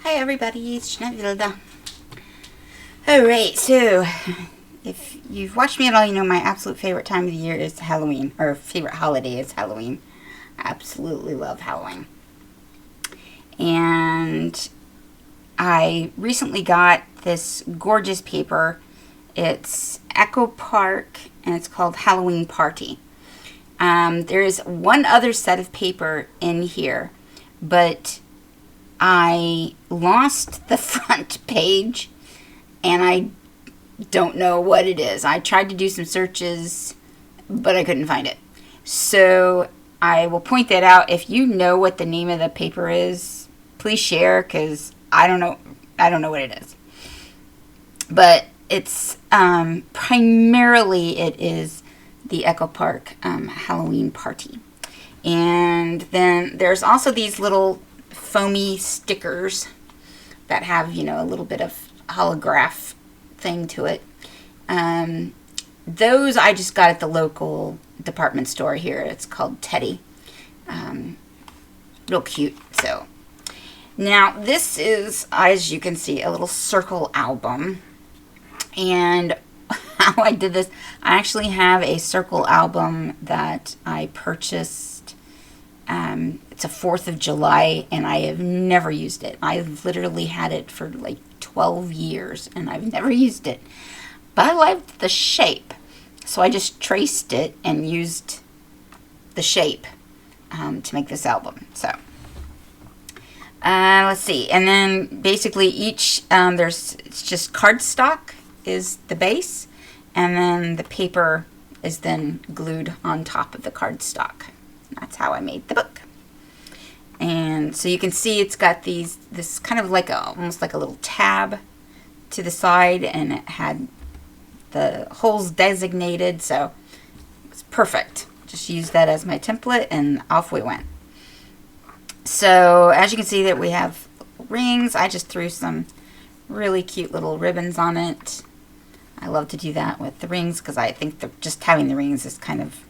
Hi everybody, it's Jeanette Vilda. Alright, so if you've watched me at all, you know my absolute favorite time of the year is Halloween, or favorite holiday is Halloween. I absolutely love Halloween. And I recently got this gorgeous paper. It's Echo Park and it's called Halloween Party. There is one other set of paper in here, but I lost the front page and I don't know what it is. I tried to do some searches, but I couldn't find it. So I will point that out. If you know what the name of the paper is, please share, because I don't know what it is. But it's primarily it is the Echo Park Halloween Party. And then there's also these little foamy stickers that have, you know, a little bit of holograph thing to it. Those I just got at the local department store here. It's called Teddy. Real cute. So now this is, as you can see, a little circle album. And how I did this, I actually have a circle album that I purchased. It's a 4th of July, and I have never used it. I've literally had it for like 12 years, and I've never used it. But I liked the shape, so I just traced it and used the shape to make this album. So let's see. And then basically each, it's just cardstock is the base, and then the paper is then glued on top of the cardstock. That's how I made the book. And so you can see it's got this kind of like almost like a little tab to the side, and it had the holes designated, so it's perfect. Just use that as my template and off we went. So as you can see that we have rings. I just threw some really cute little ribbons on it. I love to do that with the rings because I think just having the rings is kind of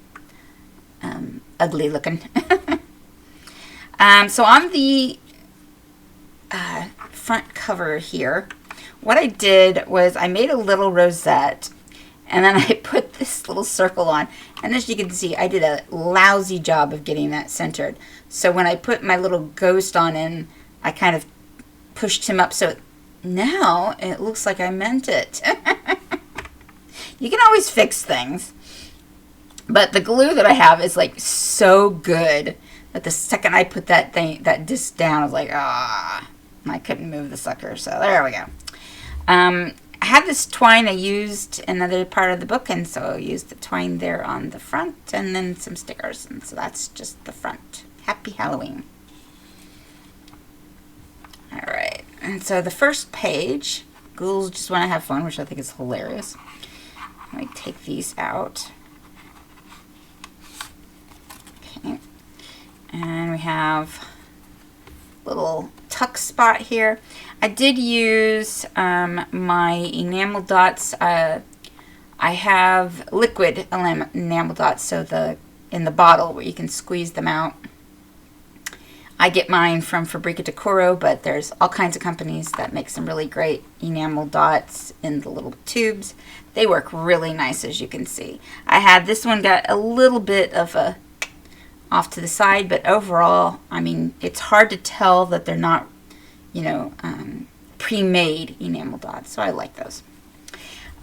ugly looking. So on the front cover here, what I did was I made a little rosette, and then I put this little circle on. And as you can see, I did a lousy job of getting that centered. So when I put my little ghost on in, I kind of pushed him up, so now it looks like I meant it. You can always fix things. But the glue that I have is like so good that the second I put that disc down, I was like, I couldn't move the sucker. So there we go. I had this twine I used in another part of the book, and so I used the twine there on the front, and then some stickers. And so that's just the front. Happy Halloween. All right. And so the first page, ghouls just want to have fun, which I think is hilarious. Let me take these out. Okay. And we have a little tuck spot here. I did use my enamel dots. I have liquid enamel dots, so in the bottle where you can squeeze them out. I get mine from Fabrica Decoro, but there's all kinds of companies that make some really great enamel dots in the little tubes. They work really nice, as you can see. I had this one got a little bit of a off to the side, but overall, I mean, it's hard to tell that they're not, you know, pre-made enamel dots, so I like those.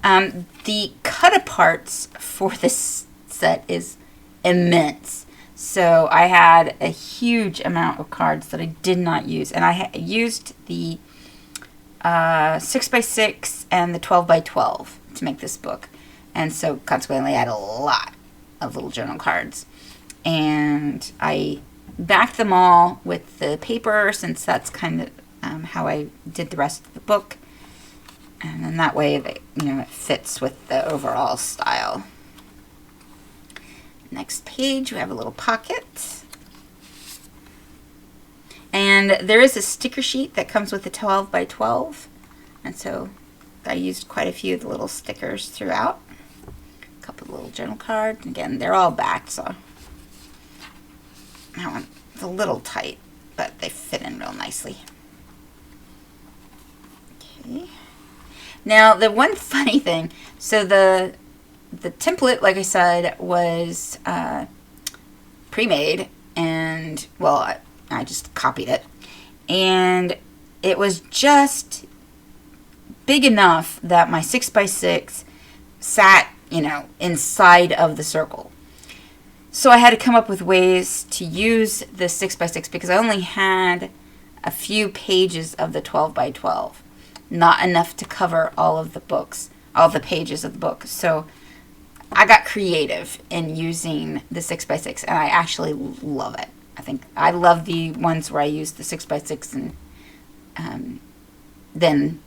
The cut-aparts for this set is immense. So I had a huge amount of cards that I did not use, and I used the 6x6 and the 12x12 to make this book, and so consequently I had a lot of little journal cards, and I backed them all with the paper since that's kind of how I did the rest of the book, and then that way it fits with the overall style. Next page, we have a little pocket. And there is a sticker sheet that comes with the 12x12. And so I used quite a few of the little stickers throughout. A couple of little journal cards. Again, they're all backed, so that one's a little tight, but they fit in real nicely. Okay. Now, the one funny thing, so the template, like I said, was pre-made, and, well, I just copied it. And it was just big enough that my 6x6 sat, you know, inside of the circle. So I had to come up with ways to use the 6x6 because I only had a few pages of the 12x12. Not enough to cover all of the books, all the pages of the book. So I got creative in using the 6x6, and I actually love it. I think I love the ones where I use the 6x6 and then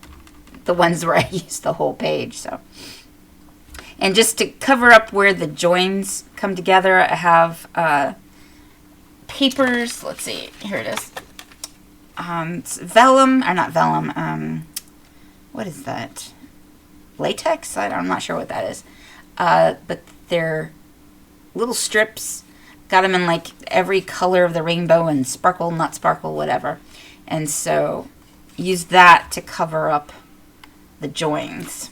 the ones where I use the whole page. So, and just to cover up where the joins come together, I have papers. Let's see, here it is. It's vellum, or not vellum. What is that? Latex? I'm not sure what that is. But they're little strips. Got them in like every color of the rainbow and sparkle, not sparkle, whatever. And so use that to cover up the joins.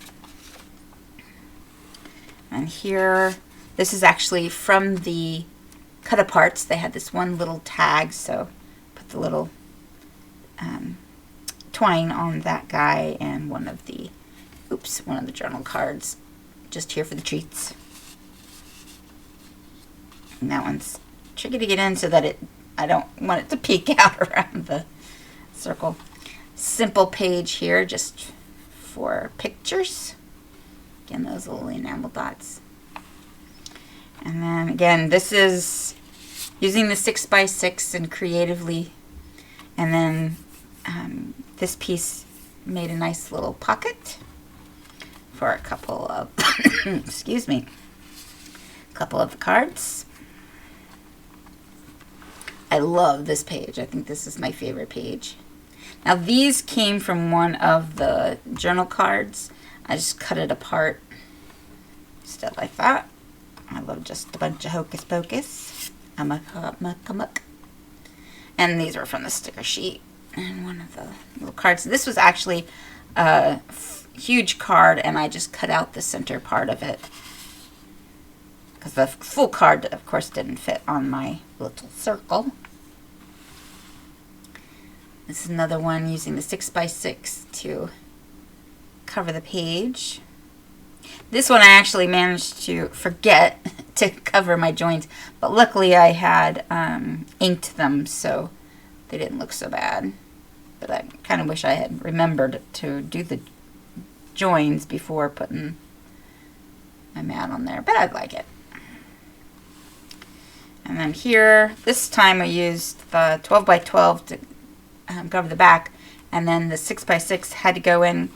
And here, this is actually from the cut aparts. They had this one little tag, so put the little twine on that guy and one of the journal cards just here for the treats. And that one's tricky to get in so that I don't want it to peek out around the circle. Simple page here just for pictures. Again, those little enamel dots. And then again, this is using the 6x6 and creatively. And then this piece made a nice little pocket for a couple of, excuse me, a couple of the cards. I love this page. I think this is my favorite page. Now these came from one of the journal cards. I just cut it apart, just like that. I love just a bunch of hocus pocus. And these are from the sticker sheet. And one of the little cards. This was actually a huge card, and I just cut out the center part of it. Because the full card, of course, didn't fit on my little circle. This is another one using the 6x6 to cover the page. This one I actually managed to forget to cover my joins, but luckily I had inked them so they didn't look so bad. But I kind of wish I had remembered to do the joins before putting my mat on there, but I'd like it. And then here, this time I used the 12x12 to cover the back, and then the 6x6 had to go in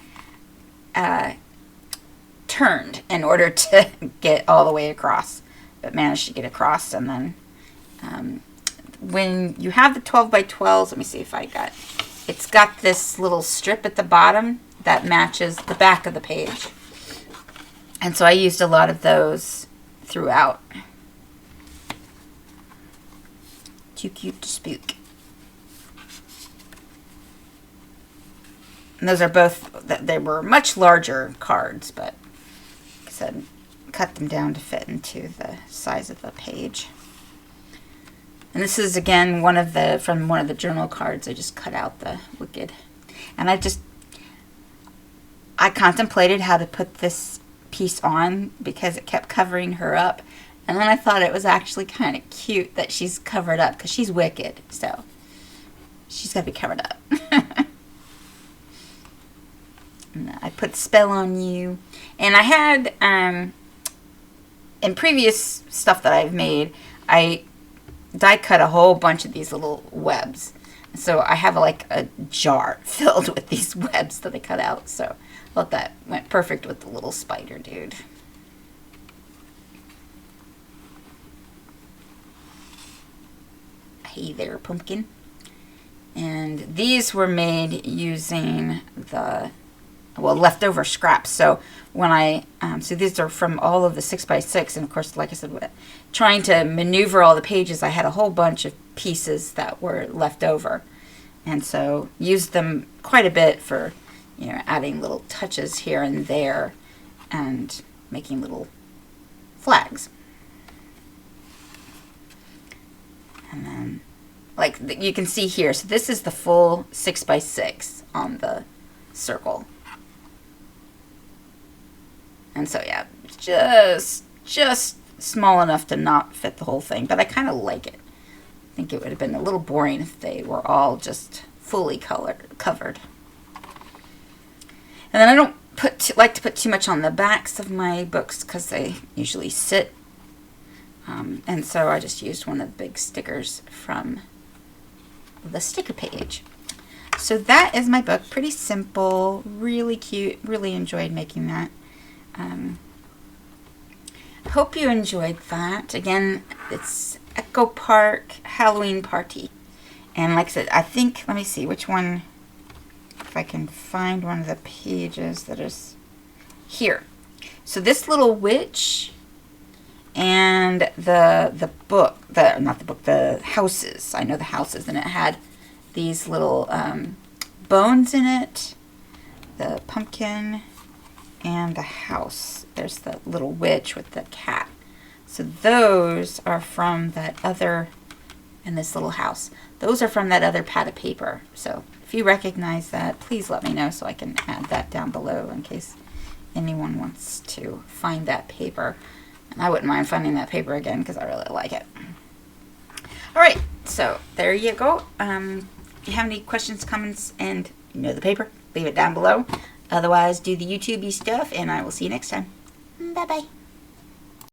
turned in order to get all the way across, but managed to get across. And then when you have the 12x12s, let me see if I got, it's got this little strip at the bottom that matches the back of the page. And so I used a lot of those throughout. Too cute to spook. And those are both, they were much larger cards, but like I said, cut them down to fit into the size of the page. And this is again from one of the journal cards. I just cut out the wicked. And I contemplated how to put this piece on because it kept covering her up. And then I thought it was actually kind of cute that she's covered up because she's wicked. So she's got to be covered up. And I put spell on you. And I had, in previous stuff that I've made, I die cut a whole bunch of these little webs. So I have like a jar filled with these webs that I cut out. So I thought that went perfect with the little spider dude. Hey there, pumpkin. And these were made using the leftover scraps. So when so these are from all of the 6x6, and of course, like I said, trying to maneuver all the pages, I had a whole bunch of pieces that were left over, and so used them quite a bit for you know, adding little touches here and there and making little flags. And then, like you can see here, so this is the full 6x6 on the circle. And so yeah, just small enough to not fit the whole thing, but I kind of like it. I think it would have been a little boring if they were all just fully covered. And then I don't like to put too much on the backs of my books because they usually sit. And so I just used one of the big stickers from the sticker page. So that is my book. Pretty simple, really cute. Really enjoyed making that. Hope you enjoyed that. Again, it's Echo Park Halloween Party. And like I said, I think, let me see which one, if I can find one of the pages that is here. So this little witch and the book, not the book, the houses. I know the houses, and it had these little bones in it, the pumpkin and the house. There's the little witch with the cat. So those are from that other, and this little house. Those are from that other pad of paper. So if you recognize that, please let me know so I can add that down below in case anyone wants to find that paper. And I wouldn't mind finding that paper again because I really like it. All right, so there you go. If you have any questions, comments, and you know the paper, leave it down below. Otherwise, do the YouTube-y stuff, and I will see you next time. Bye-bye.